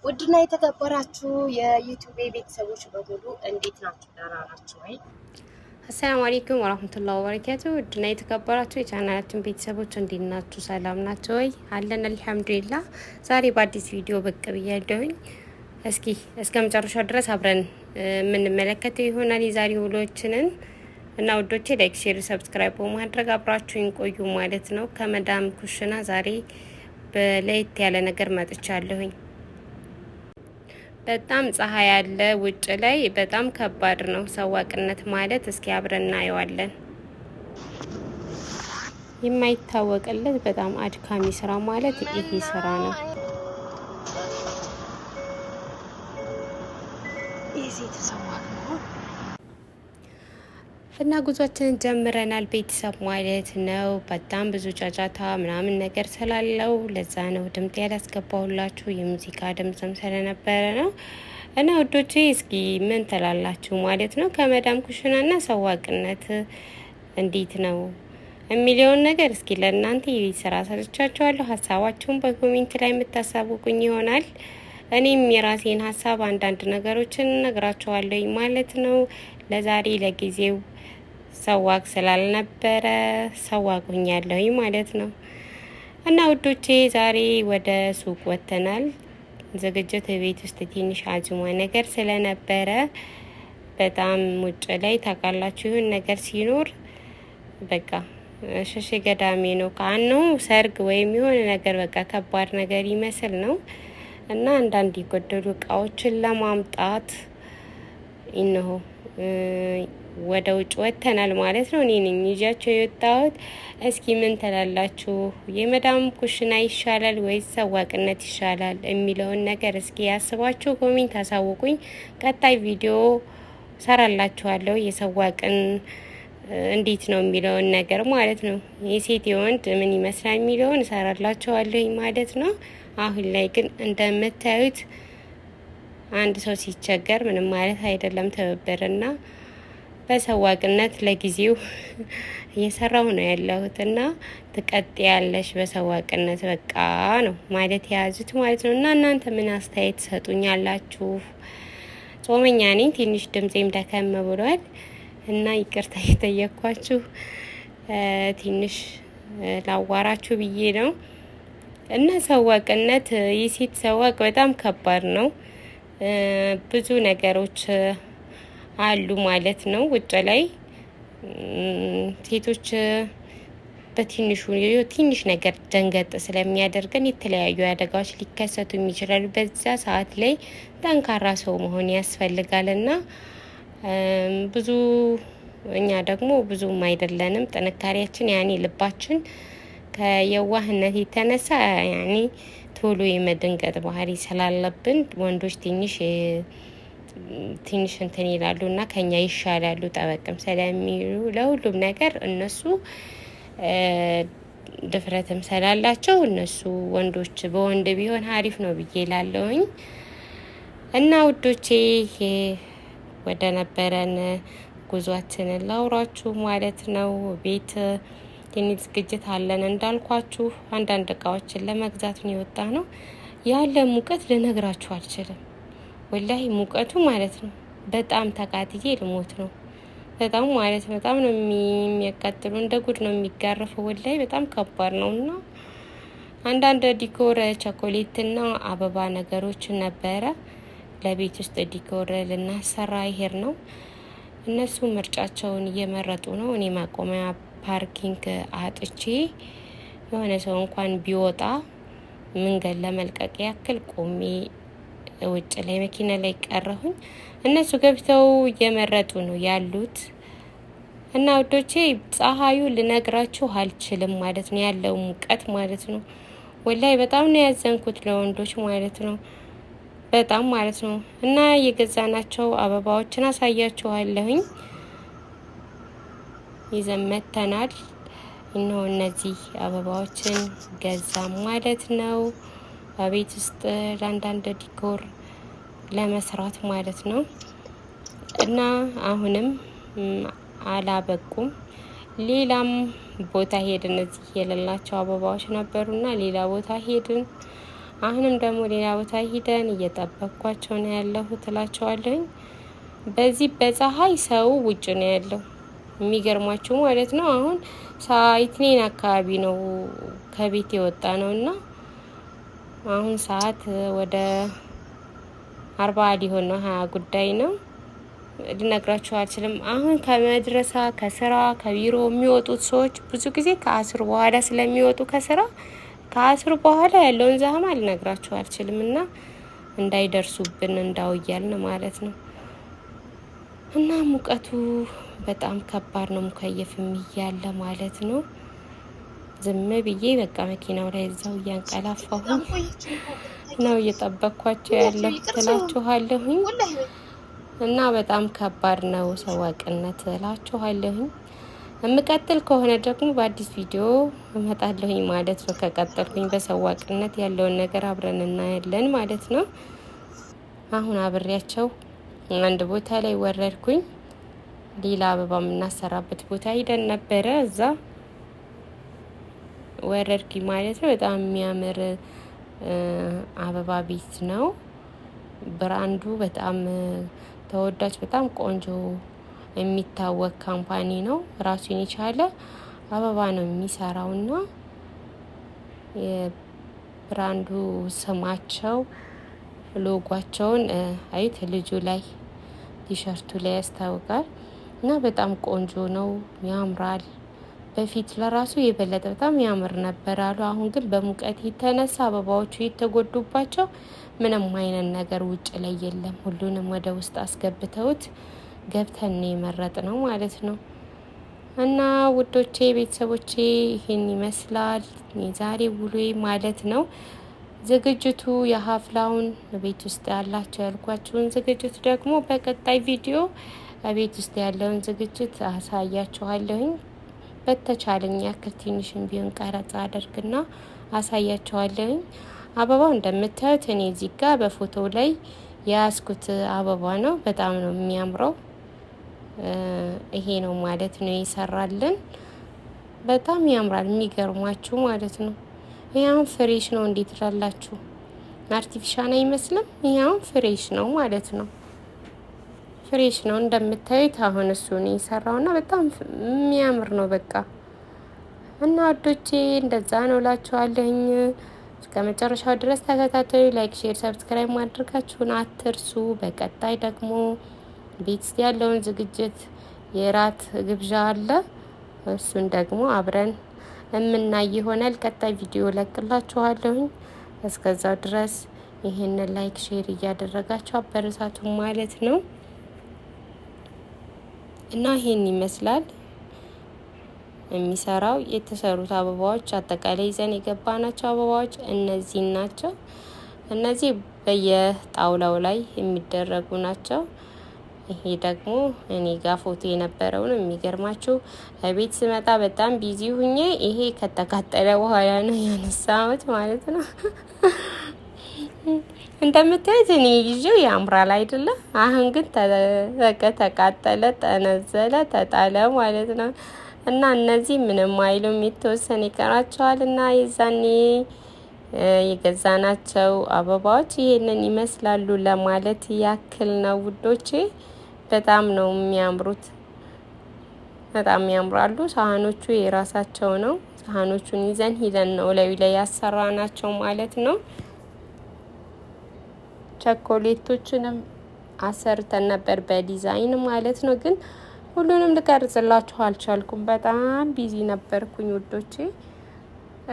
ውድና የተከበራችሁ የዩቲዩብ ቤተሰቦች በሙሉ እንዴት ናችሁ? ደህና ናችሁ ወይ? አሰላሙ አለይኩም ወራህመቱላሂ ወበረካቱ። ውድና የተከበራችሁ የቻናላችን ቤተሰቦች እንዴት ናችሁ? ሰላም ናችሁ ወይ? አለን አልሐምዱሊላህ። ዛሬ በአዲስ ቪዲዮ ብቅ ብያለሁኝ። እስከ መጨረሻው ድረስ አብረን የምንመለከተው ይሆናል የዛሬ ውሎችንን እና ውዶቼ ላይክ፣ ሼር፣ ሰብስክራይብ በማድረግ አብራችሁኝ ቆዩ ማለት ነው። ከመዳም ኩሽና ዛሬ በለየት ያለ ነገር መጥቻለሁኝ። በጣም ፀሐይ ያለ ውጭ ላይ በጣም ከባድ ነው ሰዋቅነት ማለት። እስኪ አብረን እናየዋለን። የማይታወቅለት በጣም አድካሚ ስራ ማለት ይሄ ስራ ነው። እና ጉዟችንን ጀምረናል ቤተሰብ ማለት ነው። በጣም ብዙ ጫጫታ ምናምን ነገር ስላለው ለዛ ነው ድምጽ ያላስገባሁላችሁ፣ የሙዚቃ ድምጽም ስለነበረ ነው። እና ወዶቼ እስኪ ምን ትላላችሁ ማለት ነው? ከመዳም ኩሽናና ሰዋቅነት እንዴት ነው የሚለውን ነገር እስኪ ለእናንተ ስራ ሰርቻችኋለሁ። ሀሳባችሁን በኮሜንት ላይ የምታሳውቁኝ ይሆናል። እኔም የራሴን ሀሳብ አንዳንድ ነገሮችን እነግራችኋለሁ ማለት ነው። ለዛሬ ለጊዜው ሰዋቅ ስላልነበረ ሰዋቁኛለሁ ማለት ነው። እና ውዶቼ ዛሬ ወደ ሱቅ ወጥተናል። ዝግጅት ቤት ውስጥ ትንሽ አጅማ ነገር ስለነበረ በጣም ውጭ ላይ ታውቃላችሁ፣ ይሁን ነገር ሲኖር በቃ ሸሽ ገዳሜ ነው። ካነው ሰርግ ወይም የሆነ ነገር በቃ ከባድ ነገር ይመስል ነው። እና አንዳንድ የጎደሉ እቃዎችን ለማምጣት እነሆ ወደ ውጭ ወጥተናል ማለት ነው። እኔ ነኝ ይዣቸው የወጣሁት። እስኪ ምን ትላላችሁ? የመዳም ኩሽና ይሻላል ወይስ ሰዋቅነት ይሻላል የሚለውን ነገር እስኪ ያስባችሁ ኮሜንት አሳውቁኝ። ቀጣይ ቪዲዮ ሰራላችኋለሁ የሰዋቅን እንዴት ነው የሚለውን ነገር ማለት ነው። የሴት የወንድ ምን ይመስላል የሚለውን ሰራላችኋለሁ ማለት ነው። አሁን ላይ ግን እንደምታዩት አንድ ሰው ሲቸገር ምንም ማለት አይደለም ትብብርና በሰዋቅነት ለጊዜው እየሰራው ነው ያለሁት እና ትቀጥያለሽ በሰዋቅነት በቃ ነው ማለት የያዙት ማለት ነው። እና እናንተ ምን አስተያየት ትሰጡኛላችሁ? ጾመኛ ነኝ፣ ትንሽ ድምጼም ደከም ብሏል እና ይቅርታ እየጠየኳችሁ ትንሽ ላዋራችሁ ብዬ ነው። እና ሰዋቅነት የሴት ሰዋቅ በጣም ከባድ ነው። ብዙ ነገሮች አሉ ማለት ነው። ውጭ ላይ ሴቶች በትንሹ ትንሽ ነገር ደንገጥ ስለሚያደርገን የተለያዩ አደጋዎች ሊከሰቱ ይችላሉ። በዛ ሰዓት ላይ ጠንካራ ሰው መሆን ያስፈልጋልና ብዙ እኛ ደግሞ ብዙም አይደለንም። ጥንካሬያችን ያኔ ልባችን ከየዋህነት የተነሳ ያኔ ቶሎ የመደንገጥ ባህሪ ስላለብን ወንዶች ትንሽ እንትን ይላሉ እና ከኛ ይሻላሉ ጠበቅም ስለሚሉ ለሁሉም ነገር እነሱ ድፍረትም ስላላቸው እነሱ ወንዶች በወንድ ቢሆን አሪፍ ነው ብዬ ላለሁኝ። እና ውዶቼ ወደ ነበረን ጉዟችንን ላውራችሁ ማለት ነው። ቤት ትንሽ ዝግጅት አለን እንዳልኳችሁ፣ አንዳንድ እቃዎችን ለመግዛት ነው የወጣ ነው። ያለ ሙቀት ልነግራችሁ አልችልም። ወላሂ ሙቀቱ ማለት ነው በጣም ተቃጥዬ ልሞት ነው። በጣም ማለት በጣም ነው የሚያቃጥሉ፣ እንደ ጉድ ነው የሚጋረፈው። ወላሂ በጣም ከባድ ነውና አንዳንድ ዲኮር ቸኮሌትና አበባ ነገሮች ነበረ ለቤት ውስጥ ዲኮር ልናሰራ ይሄር ነው። እነሱ ምርጫቸውን እየመረጡ ነው። እኔ ማቆሚያ ፓርኪንግ አጥቼ የሆነ ሰው እንኳን ቢወጣ መንገድ ለመልቀቅ ያክል ቆሜ ውጭ ላይ መኪና ላይ ቀረሁኝ። እነሱ ገብተው እየመረጡ ነው ያሉት። እና ወዶቼ ፀሐዩ ልነግራችሁ አልችልም ማለት ነው፣ ያለው ሙቀት ማለት ነው። ወላይ በጣም ነው ያዘንኩት ለወንዶች ማለት ነው፣ በጣም ማለት ነው። እና የገዛናቸው አበባዎችን አሳያችኋለሁኝ። ይዘን መተናል። እነሆ እነዚህ አበባዎችን ገዛም ማለት ነው። በቤት ውስጥ ለአንዳንድ ዲኮር ለመስራት ማለት ነው። እና አሁንም አላበቁም። ሌላም ቦታ ሄድን። እዚህ የሌላቸው አበባዎች ነበሩና ሌላ ቦታ ሄድን። አሁንም ደግሞ ሌላ ቦታ ሂደን እየጠበቅኳቸው ነው ያለሁት እላቸዋለሁኝ። በዚህ በፀሐይ ሰው ውጭ ነው ያለው የሚገርማችሁ ማለት ነው። አሁን ኢትኔን አካባቢ ነው ከቤት የወጣ ነው እና አሁን ሰዓት ወደ 40 ሊሆን ነው 20 ጉዳይ ነው። ልነግራችሁ አልችልም። አሁን ከመድረሳ ከስራ ከቢሮ የሚወጡት ሰዎች ብዙ ጊዜ ከአስር በኋላ ስለሚወጡ ከአስር በኋላ ያለውን ዛህማ ልነግራችሁ አልችልም እና እንዳይደርሱብን እንዳውያልን ማለት ነው። እና ሙቀቱ በጣም ከባድ ነው። ሙከየፍም እያለ ማለት ነው። ዝም ብዬ በቃ መኪናው ላይ እዛው እያንቀላፋሁ ነው እየጠበቅኳቸው ያለው ትላችኋለሁኝ። እና በጣም ከባድ ነው ሰዋቅነት እላችኋለሁኝ። የምቀጥል ከሆነ ደግሞ በአዲስ ቪዲዮ እመጣለሁኝ ማለት ነው። ከቀጠልኩኝ በሰዋቅነት ያለውን ነገር አብረን እናያለን ማለት ነው። አሁን አብሬያቸው አንድ ቦታ ላይ ወረድኩኝ። ሌላ አበባ የምናሰራበት ቦታ ሂደን ነበረ። እዛ ወረድኩኝ ማለት ነው። በጣም የሚያምር አበባ ቤት ነው። ብራንዱ በጣም ተወዳጅ በጣም ቆንጆ የሚታወቅ ካምፓኒ ነው። ራሱን የቻለ አበባ ነው የሚሰራውና የብራንዱ ስማቸው ሎጓቸውን አይት ልጁ ላይ ቲሸርቱ ላይ ያስታውቃል። እና በጣም ቆንጆ ነው፣ ያምራል። በፊት ለራሱ የበለጠ በጣም ያምር ነበር አሉ። አሁን ግን በሙቀት የተነሳ አበባዎቹ የተጎዱባቸው ምንም አይነት ነገር ውጭ ላይ የለም። ሁሉንም ወደ ውስጥ አስገብተውት ገብተን የመረጥ ነው ማለት ነው። እና ውዶቼ ቤተሰቦቼ ይሄን ይመስላል የዛሬ ውሎዬ ማለት ነው። ዝግጅቱ የሀፍላውን ቤት ውስጥ ያላቸው ያልኳችሁን ዝግጅት ደግሞ በቀጣይ ቪዲዮ ቤት ውስጥ ያለውን ዝግጅት አሳያችኋለሁኝ። በተቻለኝ ያክል ትንሽም ቢሆን ቀረጻ አደርግና አሳያችኋለሁኝ። አበባው እንደምታዩት እኔ እዚህ ጋር በፎቶ ላይ የያዝኩት አበባ ነው። በጣም ነው የሚያምረው። ይሄ ነው ማለት ነው ይሰራልን። በጣም ያምራል የሚገርማችሁ ማለት ነው። ይሄው ፍሬሽ ነው። እንዴት ላላችሁ አርቲፊሻል አይመስልም። ይሄው ፍሬሽ ነው ማለት ነው። ፍሬሽ ነው እንደምታዩት። አሁን እሱ ነው የሰራውና በጣም የሚያምር ነው በቃ። እና ወዶቼ እንደዛ ነው እላችኋለሁኝ። እስከ መጨረሻው ድረስ ተከታተሉ። ላይክ፣ ሼር፣ ሰብስክራይብ ማድረጋችሁን አትርሱ። በቀጣይ ደግሞ ቤት ውስጥ ያለውን ዝግጅት የራት ግብዣ አለ። እሱን ደግሞ አብረን የምናይ ይሆናል። ቀጣይ ቪዲዮ ለቅላችኋለሁኝ። እስከዛው ድረስ ይሄንን ላይክ ሼር እያደረጋችሁ አበረታቱ ማለት ነው። እና ይሄን ይመስላል የሚሰራው። የተሰሩት አበባዎች አጠቃላይ ይዘን የገባናቸው አበባዎች እነዚህ ናቸው። እነዚህ በየጣውላው ላይ የሚደረጉ ናቸው። ይሄ ደግሞ እኔ ጋር ፎቶ የነበረው ነው። የሚገርማችሁ ቤት ስመጣ በጣም ቢዚ ሁኜ ይሄ ከተቃጠለ በኋላ ነው ያነሳሁት ማለት ነው። እንደምታዩት እኔ ይዤው ያምራል አይደለ? አሁን ግን ተቃጠለ፣ ጠነዘለ፣ ተጣለ ማለት ነው። እና እነዚህ ምንም አይሉም፣ የተወሰነ ይቀራቸዋል። እና የዛኔ የገዛናቸው አበባዎች ይሄንን ይመስላሉ ለማለት ያክል ነው ውዶቼ። በጣም ነው የሚያምሩት፣ በጣም ያምራሉ። ሳህኖቹ የራሳቸው ነው። ሳህኖቹን ይዘን ሂደን ነው ላይ ያሰራናቸው ማለት ነው። ቸኮሌቶችንም አሰርተን ነበር በዲዛይን ማለት ነው። ግን ሁሉንም ልቀርጽላችሁ አልቻልኩም፣ በጣም ቢዚ ነበርኩኝ ውዶቼ።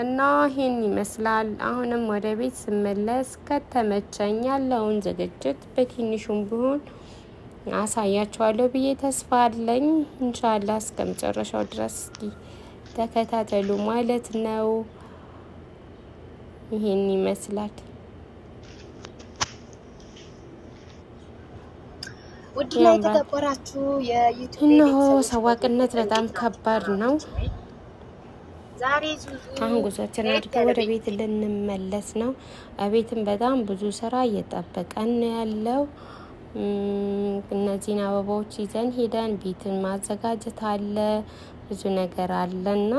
እና ይሄን ይመስላል። አሁንም ወደ ቤት ስመለስ ከተመቸኝ ያለውን ዝግጅት በትንሹም ቢሆን አሳያችኋለሁ ብዬ ተስፋ አለኝ። ኢንሻአላህ እስከ መጨረሻው ድረስ ተከታተሉ ማለት ነው። ይሄን ይመስላል። ውድና የተከበራችሁ የዩቲዩብ ቤተሰቦች ሰዋቅነት በጣም ከባድ ነው። ዛሬ አሁን ጉዟችን አድርገን ወደ ቤት ልንመለስ ነው። አቤትም በጣም ብዙ ስራ እየጠበቀን ያለው። እነዚህን አበባዎች ይዘን ሄደን ቤትን ማዘጋጀት አለ፣ ብዙ ነገር አለና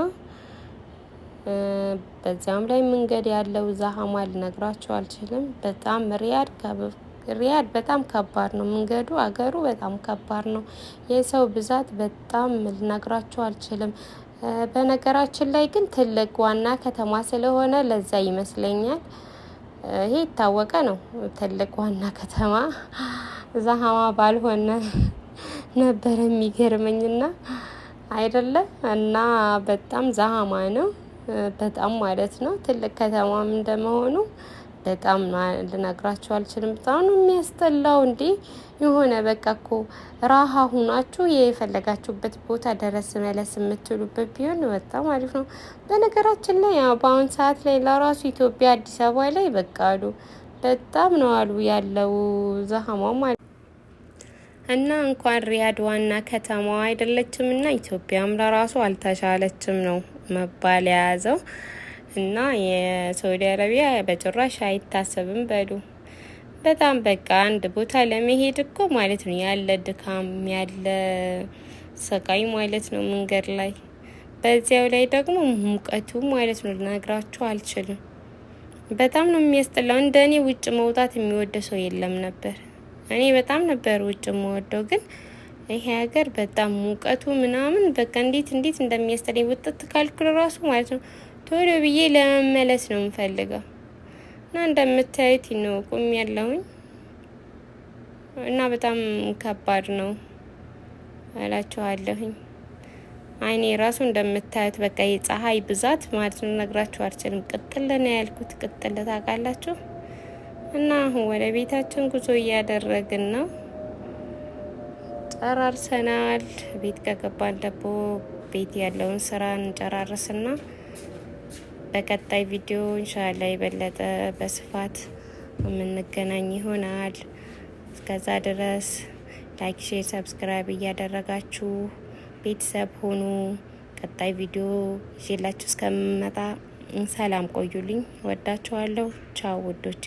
በዛም ላይ መንገድ ያለው ዛሃማ ልነግራችሁ አልችልም። በጣም ሪያድ በጣም ከባድ ነው መንገዱ፣ አገሩ በጣም ከባድ ነው። የሰው ብዛት በጣም ልነግራችሁ አልችልም። በነገራችን ላይ ግን ትልቅ ዋና ከተማ ስለሆነ ለዛ ይመስለኛል ይሄ የታወቀ ነው። ትልቅ ዋና ከተማ ዛሃማ ባልሆነ ነበር የሚገርመኝና አይደለም። እና በጣም ዛሃማ ነው በጣም ማለት ነው። ትልቅ ከተማም እንደመሆኑ በጣም ልነግራችሁ አልችልም። በጣም ነው የሚያስጠላው። እንዴ የሆነ በቃ እኮ ራሃ ሁናችሁ የፈለጋችሁበት ቦታ ደረስ መለስ የምትሉበት ቢሆን በጣም አሪፍ ነው። በነገራችን ላይ በአሁን ሰዓት ላይ ለራሱ ኢትዮጵያ አዲስ አበባ ላይ በቃ አሉ በጣም ነው አሉ ያለው ዛሃማው ማለት እና እንኳን ሪያድ ዋና ከተማዋ አይደለችም እና ኢትዮጵያም ለራሱ አልተሻለችም ነው መባል የያዘው። እና የሳውዲ አረቢያ በጭራሽ አይታሰብም በሉ። በጣም በቃ አንድ ቦታ ለመሄድ እኮ ማለት ነው ያለ ድካም ያለ ሰቃይ ማለት ነው መንገድ ላይ። በዚያው ላይ ደግሞ ሙቀቱ ማለት ነው ልነግራችሁ አልችልም። በጣም ነው የሚያስጠላው። እንደኔ ውጭ መውጣት የሚወድ ሰው የለም ነበር። እኔ በጣም ነበር ውጭ የምወደው፣ ግን ይሄ ሀገር በጣም ሙቀቱ ምናምን በቃ እንዴት እንደሚያስጠላኝ ወጥት ካልኩል ራሱ ማለት ነው ቶሎ ብዬ ለመመለስ ነው የምፈልገው። እና እንደምታዩት ነው ቁም ያለሁኝ እና በጣም ከባድ ነው እላችኋለሁኝ። አይኔ ራሱ እንደምታዩት በቃ የፀሐይ ብዛት ማለት ነው ነግራችሁ አልችልም። ቅጥል ነው ያልኩት፣ ቅጥል ታውቃላችሁ። እና አሁን ወደ ቤታችን ጉዞ እያደረግን ነው። ጨራርሰናል። ቤት ከገባን ደግሞ ቤት ያለውን ስራ እንጨራርስና በቀጣይ ቪዲዮ ኢንሻአላህ የበለጠ በስፋት የምንገናኝ ይሆናል። እስከዛ ድረስ ላይክ፣ ሼር፣ ሰብስክራይብ እያደረጋችሁ ቤተሰብ ሆኑ። ቀጣይ ቪዲዮ ይዤላችሁ እስከምመጣ ሰላም ቆዩልኝ። ወዳችኋለሁ። ቻው ውዶቼ።